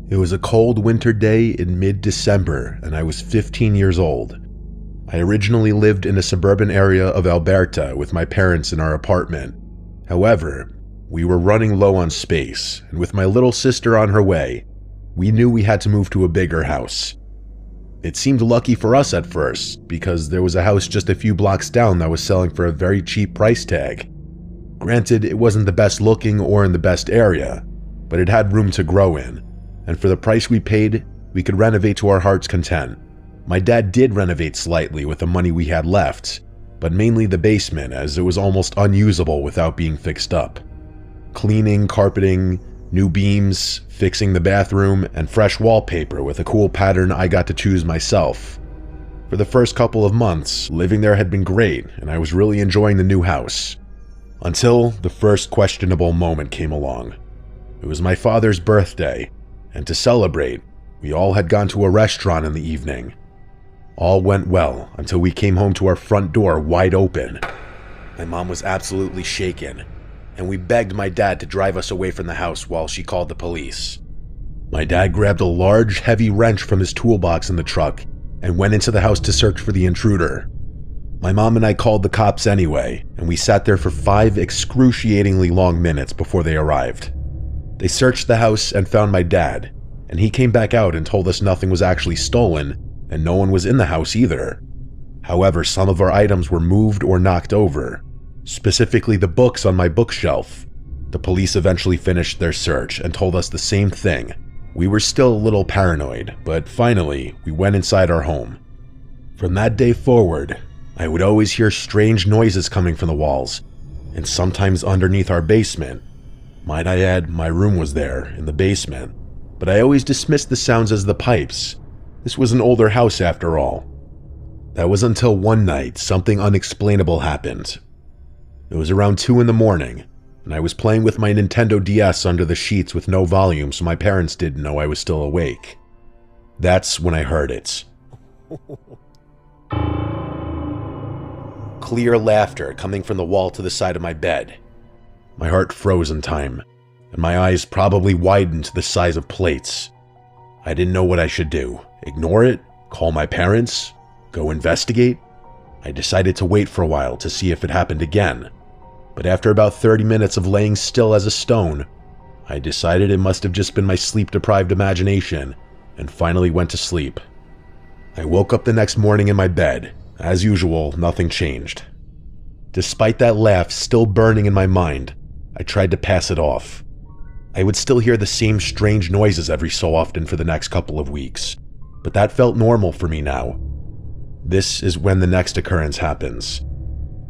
It was a cold winter day in mid-December, and I was 15 years old. I originally lived in a suburban area of Alberta with my parents in our apartment. However, we were running low on space, and with my little sister on her way, we knew we had to move to a bigger house. It seemed lucky for us at first, because there was a house just a few blocks down that was selling for a very cheap price tag. Granted, it wasn't the best looking or in the best area, but it had room to grow in, and for the price we paid, we could renovate to our heart's content. My dad did renovate slightly with the money we had left, but mainly the basement as it was almost unusable without being fixed up. Cleaning, carpeting, new beams, fixing the bathroom, and fresh wallpaper with a cool pattern I got to choose myself. For the first couple of months, living there had been great, and I was really enjoying the new house. Until the first questionable moment came along. It was my father's birthday, and to celebrate, we all had gone to a restaurant in the evening. All went well until we came home to our front door wide open. My mom was absolutely shaken, and we begged my dad to drive us away from the house while she called the police. My dad grabbed a large, heavy wrench from his toolbox in the truck and went into the house to search for the intruder. My mom and I called the cops anyway, and we sat there for 5 excruciatingly long minutes before they arrived. They searched the house and found my dad, and he came back out and told us nothing was actually stolen, and no one was in the house either. However, some of our items were moved or knocked over, specifically the books on my bookshelf. The police eventually finished their search and told us the same thing. We were still a little paranoid, but finally, we went inside our home. From that day forward, I would always hear strange noises coming from the walls, and sometimes underneath our basement. Might I add, my room was there, in the basement, but I always dismissed the sounds as the pipes. This was an older house after all. That was until one night something unexplainable happened. It was around 2 in the morning, and I was playing with my Nintendo DS under the sheets with no volume so my parents didn't know I was still awake. That's when I heard it. Clear laughter coming from the wall to the side of my bed. My heart froze in time, and my eyes probably widened to the size of plates. I didn't know what I should do. Ignore it? Call my parents? Go investigate? I decided to wait for a while to see if it happened again, but after about 30 minutes of laying still as a stone, I decided it must have just been my sleep-deprived imagination, and finally went to sleep. I woke up the next morning in my bed. As usual, nothing changed. Despite that laugh still burning in my mind, I tried to pass it off. I would still hear the same strange noises every so often for the next couple of weeks, but that felt normal for me now. This is when the next occurrence happens.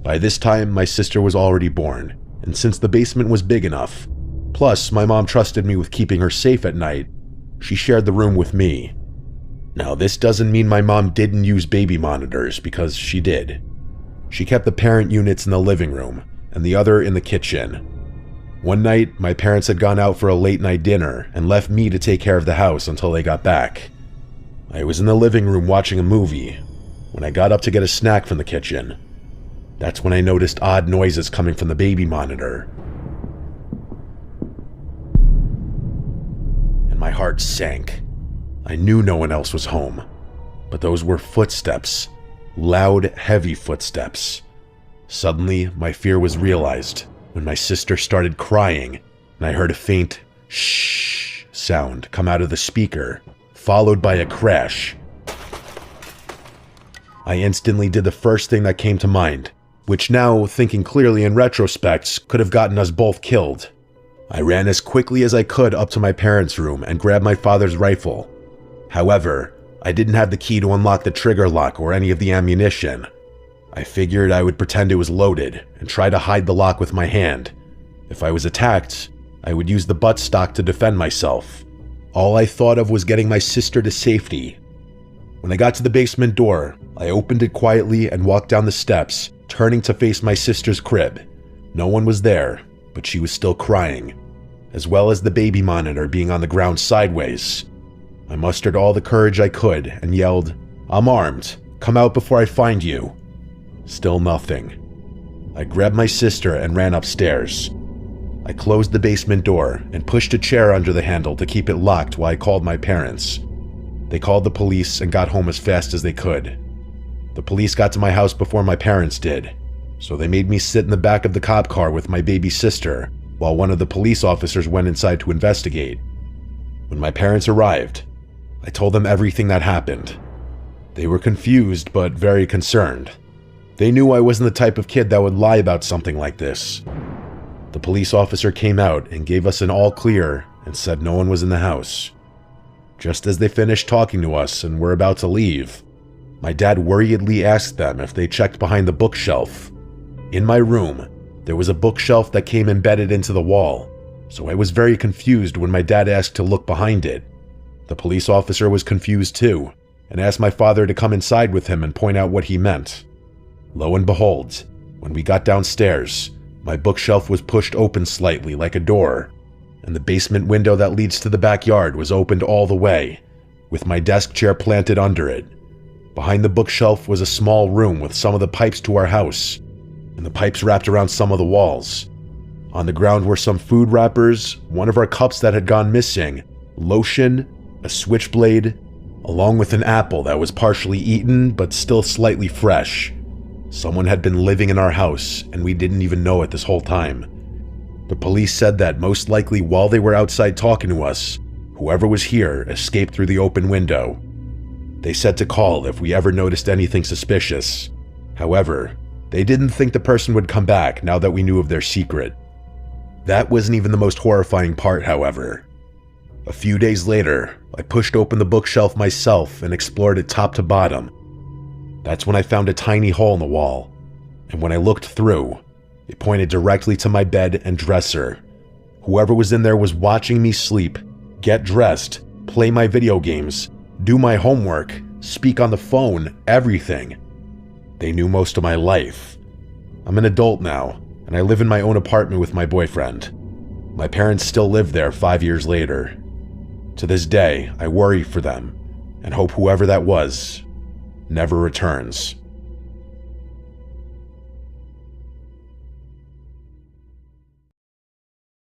By this time, my sister was already born, and since the basement was big enough, plus my mom trusted me with keeping her safe at night, she shared the room with me. Now, this doesn't mean my mom didn't use baby monitors, because she did. She kept the parent units in the living room, and the other in the kitchen. One night, my parents had gone out for a late-night dinner and left me to take care of the house until they got back. I was in the living room watching a movie when I got up to get a snack from the kitchen. That's when I noticed odd noises coming from the baby monitor. And my heart sank. I knew no one else was home, but those were footsteps, loud, heavy footsteps. Suddenly, my fear was realized when my sister started crying, and I heard a faint shh sound come out of the speaker, followed by a crash. I instantly did the first thing that came to mind, which now, thinking clearly in retrospect, could have gotten us both killed. I ran as quickly as I could up to my parents' room and grabbed my father's rifle. However, I didn't have the key to unlock the trigger lock or any of the ammunition. I figured I would pretend it was loaded and try to hide the lock with my hand. If I was attacked, I would use the buttstock to defend myself. All I thought of was getting my sister to safety. When I got to the basement door, I opened it quietly and walked down the steps, turning to face my sister's crib. No one was there, but she was still crying, as well as the baby monitor being on the ground sideways. I mustered all the courage I could and yelled, "I'm armed. Come out before I find you." Still nothing. I grabbed my sister and ran upstairs. I closed the basement door and pushed a chair under the handle to keep it locked while I called my parents. They called the police and got home as fast as they could. The police got to my house before my parents did, so they made me sit in the back of the cop car with my baby sister while one of the police officers went inside to investigate. When my parents arrived, I told them everything that happened. They were confused but very concerned. They knew I wasn't the type of kid that would lie about something like this. The police officer came out and gave us an all clear and said no one was in the house. Just as they finished talking to us and were about to leave, my dad worriedly asked them if they checked behind the bookshelf. In my room, there was a bookshelf that came embedded into the wall, so I was very confused when my dad asked to look behind it. The police officer was confused too, and asked my father to come inside with him and point out what he meant. Lo and behold, when we got downstairs, my bookshelf was pushed open slightly like a door, and the basement window that leads to the backyard was opened all the way, with my desk chair planted under it. Behind the bookshelf was a small room with some of the pipes to our house, and the pipes wrapped around some of the walls. On the ground were some food wrappers, one of our cups that had gone missing, lotion, a switchblade, along with an apple that was partially eaten but still slightly fresh. Someone had been living in our house, and we didn't even know it this whole time. The police said that most likely while they were outside talking to us, whoever was here escaped through the open window. They said to call if we ever noticed anything suspicious. However, they didn't think the person would come back now that we knew of their secret. That wasn't even the most horrifying part, however. A few days later, I pushed open the bookshelf myself and explored it top to bottom. That's when I found a tiny hole in the wall, and when I looked through, it pointed directly to my bed and dresser. Whoever was in there was watching me sleep, get dressed, play my video games, do my homework, speak on the phone, everything. They knew most of my life. I'm an adult now, and I live in my own apartment with my boyfriend. My parents still live there 5 years later. To this day, I worry for them and hope whoever that was never returns.